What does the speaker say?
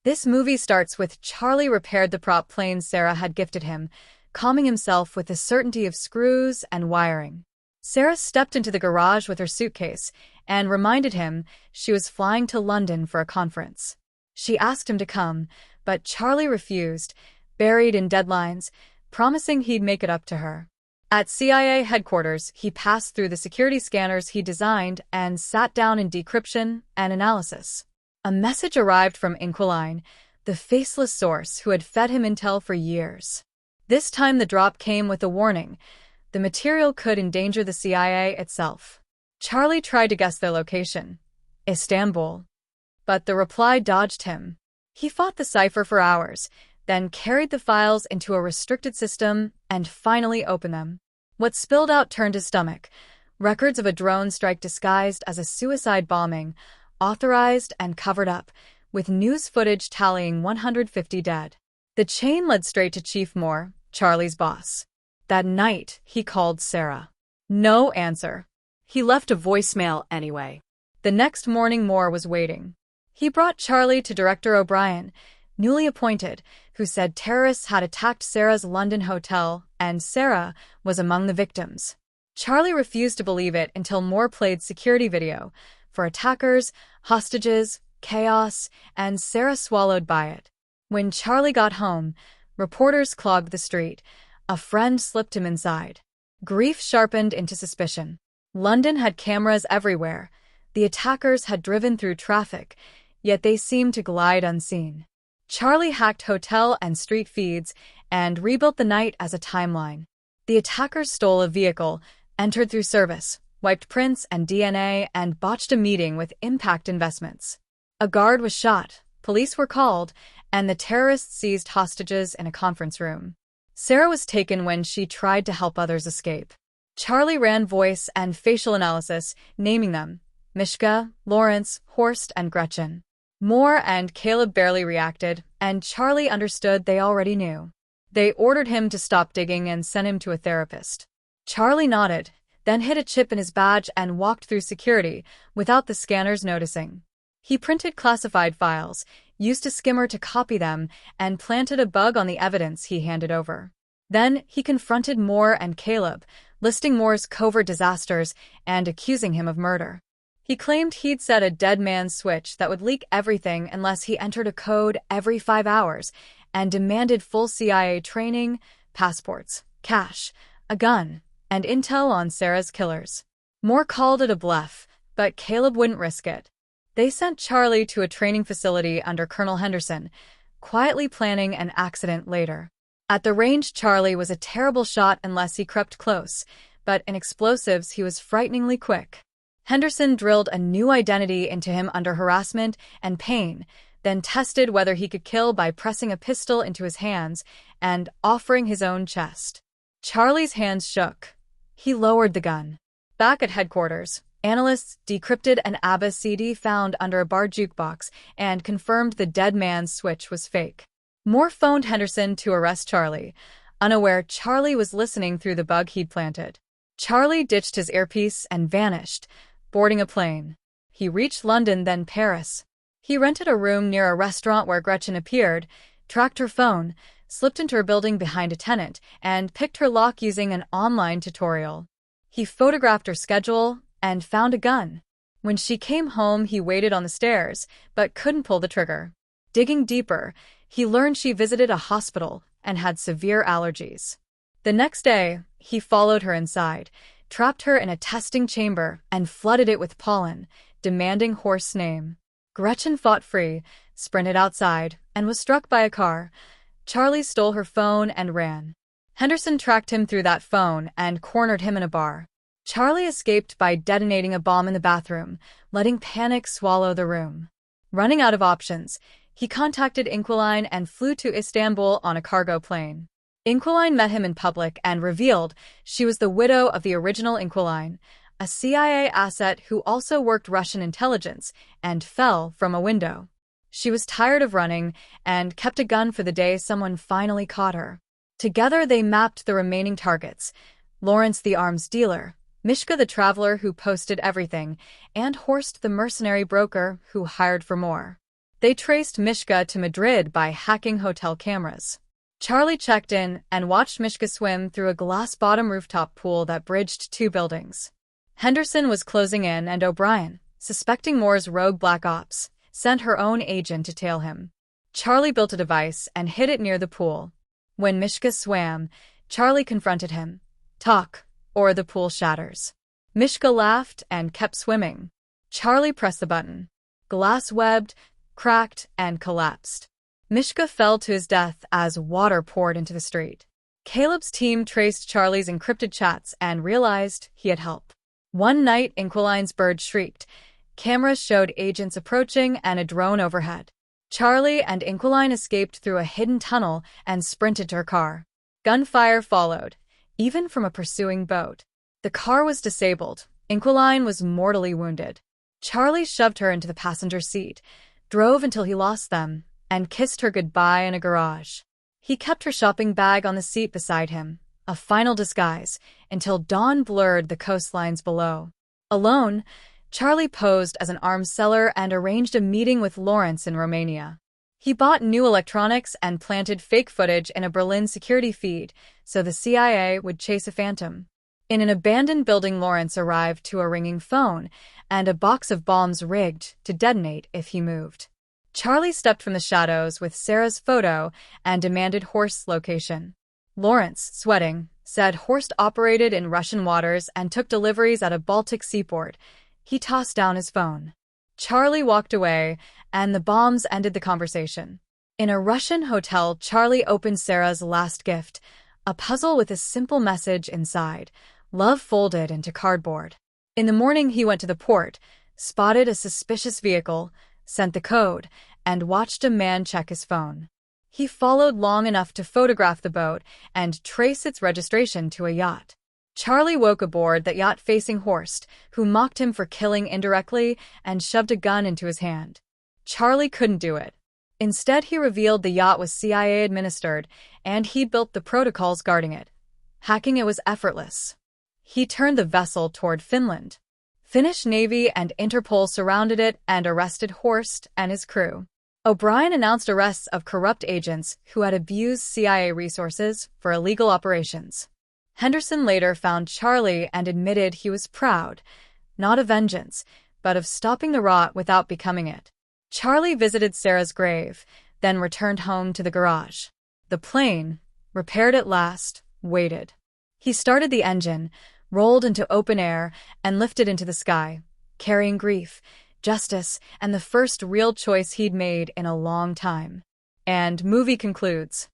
This movie starts with Charlie repaired the prop plane Sarah had gifted him, calming himself with the certainty of screws and wiring. Sarah stepped into the garage with her suitcase and reminded him she was flying to London for a conference. She asked him to come, but Charlie refused, buried in deadlines, promising he'd make it up to her. At CIA headquarters, he passed through the security scanners he designed and sat down in decryption and analysis. A message arrived from Inquiline, the faceless source who had fed him intel for years. This time the drop came with a warning. The material could endanger the CIA itself. Charlie tried to guess their location, Istanbul. But the reply dodged him. He fought the cipher for hours, then carried the files into a restricted system and finally opened them. What spilled out turned his stomach. Records of a drone strike disguised as a suicide bombing, authorized and covered up, with news footage tallying 150 dead. The chain led straight to Chief Moore, Charlie's boss. That night, he called Sarah. No answer. He left a voicemail anyway. The next morning, Moore was waiting. He brought Charlie to Director O'Brien, newly appointed, who said terrorists had attacked Sarah's London hotel and Sarah was among the victims. Charlie refused to believe it until Moore played security video for attackers, hostages, chaos, and Sarah swallowed by it. When Charlie got home, reporters clogged the street. A friend slipped him inside. Grief sharpened into suspicion. London had cameras everywhere. The attackers had driven through traffic, yet they seemed to glide unseen. Charlie hacked hotel and street feeds and rebuilt the night as a timeline. The attackers stole a vehicle, entered through service, wiped prints and DNA, and botched a meeting with Impact Investments. A guard was shot, police were called, and the terrorists seized hostages in a conference room. Sarah was taken when she tried to help others escape. Charlie ran voice and facial analysis, naming them Mishka, Lawrence, Horst, and Gretchen. Moore and Caleb barely reacted, and Charlie understood they already knew. They ordered him to stop digging and sent him to a therapist. Charlie nodded, then hid a chip in his badge and walked through security without the scanners noticing. He printed classified files, used a skimmer to copy them, and planted a bug on the evidence he handed over. Then he confronted Moore and Caleb, listing Moore's covert disasters and accusing him of murder. He claimed he'd set a dead man's switch that would leak everything unless he entered a code every 5 hours, and demanded full CIA training, passports, cash, a gun, and intel on Sarah's killers. Moore called it a bluff, but Caleb wouldn't risk it. They sent Charlie to a training facility under Colonel Henderson, quietly planning an accident later. At the range, Charlie was a terrible shot unless he crept close, but in explosives he was frighteningly quick. Henderson drilled a new identity into him under harassment and pain, then tested whether he could kill by pressing a pistol into his hands and offering his own chest. Charlie's hands shook. He lowered the gun. Back at headquarters, analysts decrypted an ABBA CD found under a bar jukebox and confirmed the dead man's switch was fake. Moore phoned Henderson to arrest Charlie, unaware Charlie was listening through the bug he'd planted. Charlie ditched his earpiece and vanished, boarding a plane. He reached London, then Paris. He rented a room near a restaurant where Gretchen appeared, tracked her phone, slipped into her building behind a tenant, and picked her lock using an online tutorial. He photographed her schedule and found a gun. When she came home, he waited on the stairs, but couldn't pull the trigger. Digging deeper, he learned she visited a hospital and had severe allergies. The next day, he followed her inside, trapped her in a testing chamber, and flooded it with pollen, demanding Horst's name. Gretchen fought free, sprinted outside, and was struck by a car. Charlie stole her phone and ran. Henderson tracked him through that phone and cornered him in a bar. Charlie escaped by detonating a bomb in the bathroom, letting panic swallow the room. Running out of options, he contacted Inquiline and flew to Istanbul on a cargo plane. Inquiline met him in public and revealed she was the widow of the original Inquiline, a CIA asset who also worked Russian intelligence and fell from a window. She was tired of running and kept a gun for the day someone finally caught her. Together they mapped the remaining targets: Lawrence the arms dealer, Mishka the traveler who posted everything, and Horst the mercenary broker who hired for more. They traced Mishka to Madrid by hacking hotel cameras. Charlie checked in and watched Mishka swim through a glass-bottom rooftop pool that bridged two buildings. Henderson was closing in, and O'Brien, suspecting Moore's rogue black ops, sent her own agent to tail him. Charlie built a device and hid it near the pool. When Mishka swam, Charlie confronted him. "Talk, or the pool shatters." Mishka laughed and kept swimming. Charlie pressed the button. Glass webbed, cracked, and collapsed. Mishka fell to his death as water poured into the street. Caleb's team traced Charlie's encrypted chats and realized he had help. One night, Inquiline's bird shrieked. Cameras showed agents approaching and a drone overhead. Charlie and Inquiline escaped through a hidden tunnel and sprinted to her car. Gunfire followed, even from a pursuing boat. The car was disabled. Inquiline was mortally wounded. Charlie shoved her into the passenger seat, drove until he lost them, and kissed her goodbye in a garage. He kept her shopping bag on the seat beside him, a final disguise, until dawn blurred the coastlines below. Alone, Charlie posed as an arms seller and arranged a meeting with Lawrence in Romania. He bought new electronics and planted fake footage in a Berlin security feed so the CIA would chase a phantom. In an abandoned building, Lawrence arrived to a ringing phone and a box of bombs rigged to detonate if he moved. Charlie stepped from the shadows with Sarah's photo and demanded Horst's location. Lawrence, sweating, said Horst operated in Russian waters and took deliveries at a Baltic seaport. He tossed down his phone. Charlie walked away, and the bombs ended the conversation. In a Russian hotel, Charlie opened Sarah's last gift, a puzzle with a simple message inside, love folded into cardboard. In the morning, he went to the port, spotted a suspicious vehicle, sent the code, and watched a man check his phone. He followed long enough to photograph the boat and trace its registration to a yacht. Charlie woke aboard that yacht facing Horst, who mocked him for killing indirectly and shoved a gun into his hand. Charlie couldn't do it. Instead, he revealed the yacht was CIA-administered, and he'd built the protocols guarding it. Hacking it was effortless. He turned the vessel toward Finland. Finnish Navy and Interpol surrounded it and arrested Horst and his crew. O'Brien announced arrests of corrupt agents who had abused CIA resources for illegal operations. Henderson later found Charlie and admitted he was proud, not of vengeance, but of stopping the rot without becoming it. Charlie visited Sarah's grave, then returned home to the garage. The plane, repaired at last, waited. He started the engine, rolled into open air, and lifted into the sky, carrying grief, justice, and the first real choice he'd made in a long time. And movie concludes.